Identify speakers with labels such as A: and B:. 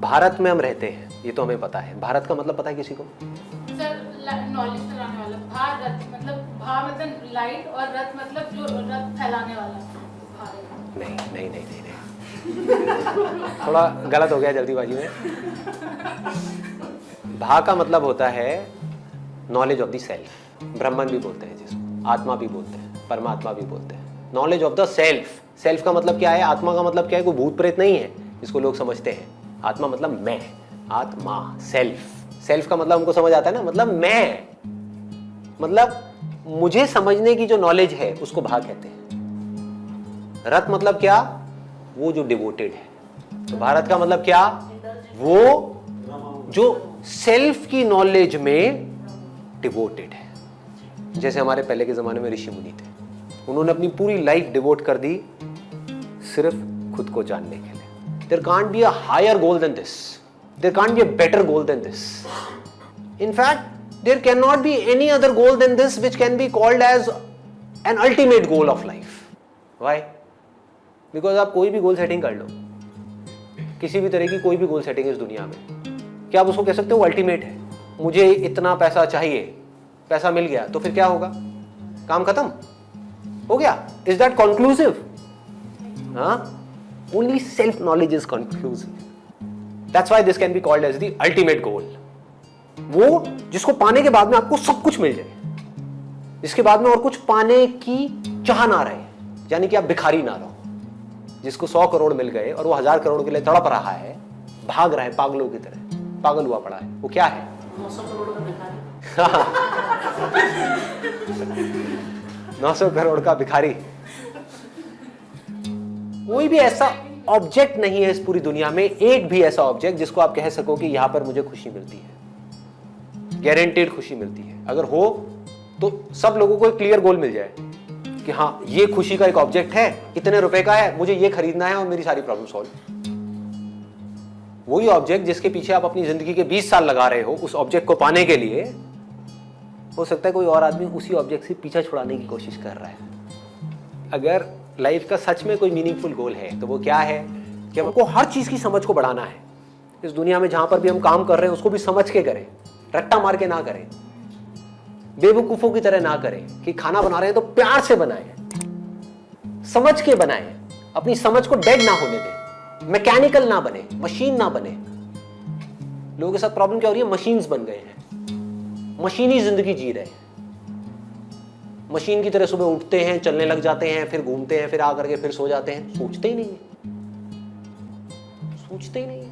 A: भारत में हम रहते हैं, ये तो हमें पता है। भारत का मतलब पता है किसी को?
B: सर नॉलेज फैलाने वाला, भारत मतलब लाइट और रथ मतलब जो रथ फैलाने वाला। भारत
A: नहीं नहीं नहीं नहीं, नहीं। थोड़ा गलत हो गया जल्दीबाजी में। भा का मतलब होता है नॉलेज ऑफ द सेल्फ। ब्रह्मन भी बोलते हैं जिसको, आत्मा भी बोलते हैं, परमात्मा भी बोलते हैं। Knowledge of the self. Self का मतलब क्या है? आत्मा का मतलब क्या है? कोई भूत प्रेत नहीं है जिसको लोग समझते हैं। आत्मा मतलब मैं, आत्मा, सेल्फ। सेल्फ का मतलब हमको समझ आता है ना, मतलब मैं, मतलब मुझे समझने की जो नॉलेज है उसको भा कहते हैं। रत मतलब क्या? वो जो डिवोटेड है। तो भारत का मतलब क्या? वो जो सेल्फ की नॉलेज में डिवोटेड है। जैसे हमारे पहले के जमाने में ऋषि मुनि थे, उन्होंने अपनी पूरी लाइफ डिवोट कर दी सिर्फ खुद को जानने के लिए। There can't be a higher goal than this, there can't be a better goal than this. In fact, there cannot be any other goal than this which can be called as an ultimate goal of life. Why? Because आप कोई भी goal setting कर लो, किसी भी तरह की कोई भी गोल सेटिंग इस दुनिया में, क्या आप उसको कह सकते हो अल्टीमेट है? मुझे इतना पैसा चाहिए, पैसा मिल गया तो फिर क्या होगा? काम खत्म हो गया? Is that conclusive? हाँ, only self knowledge is conclusive. That's why this can be called as the ultimate goal. वो जिसको पाने के बाद में आपको सब कुछ मिल जाए, जिसके बाद में और कुछ पाने की चाह ना रहे, यानी कि आप भिखारी ना रहो. जिसको 100 करोड़ मिल गए और वो 1000 करोड़ के लिए तड़प रहा है, भाग रहा है पागलों की तरह, पागल हुआ पड़ा है, वो क्या है?
B: 900 करोड़ का भिखारी.
A: 900 करोड़ का भिखारी. कोई भी ऐसा ऑब्जेक्ट नहीं है इस पूरी दुनिया में, एक भी ऐसा ऑब्जेक्ट जिसको आप कह सको कि यहां पर मुझे खुशी मिलती है, गारंटेड खुशी मिलती है. अगर हो तो सब लोगों को एक क्लियर गोल मिल जाए कि हाँ, ये खुशी का एक ऑब्जेक्ट है, इतने रुपए का है, मुझे ये खरीदना है और मेरी सारी प्रॉब्लम सॉल्व. वही ऑब्जेक्ट जिसके पीछे आप अपनी जिंदगी के 20 साल लगा रहे हो, उस ऑब्जेक्ट को पाने के लिए, हो सकता है कोई और आदमी उसी ऑब्जेक्ट से पीछा छुड़ाने की कोशिश कर रहा है. अगर लाइफ का सच में कोई मीनिंगफुल गोल है तो वो क्या है कि हमको हर चीज की समझ को बढ़ाना है. इस दुनिया में जहां पर भी हम काम कर रहे हैं उसको भी समझ के करें, रट्टा मार के ना करें, बेवकूफों की तरह ना करें कि खाना बना रहे हैं तो प्यार से बनाएं, समझ के बनाएं, अपनी समझ को डेड ना होने दें, मैकेनिकल ना बने, मशीन ना बने. लोगों के साथ प्रॉब्लम क्या हो रही है? मशीन्स बन गए हैं, मशीनी जिंदगी जी रहे हैं. मशीन की तरह सुबह उठते हैं, चलने लग जाते हैं, फिर घूमते हैं, फिर आकर के फिर सो जाते हैं. सोचते ही नहीं है, सोचते ही नहीं है.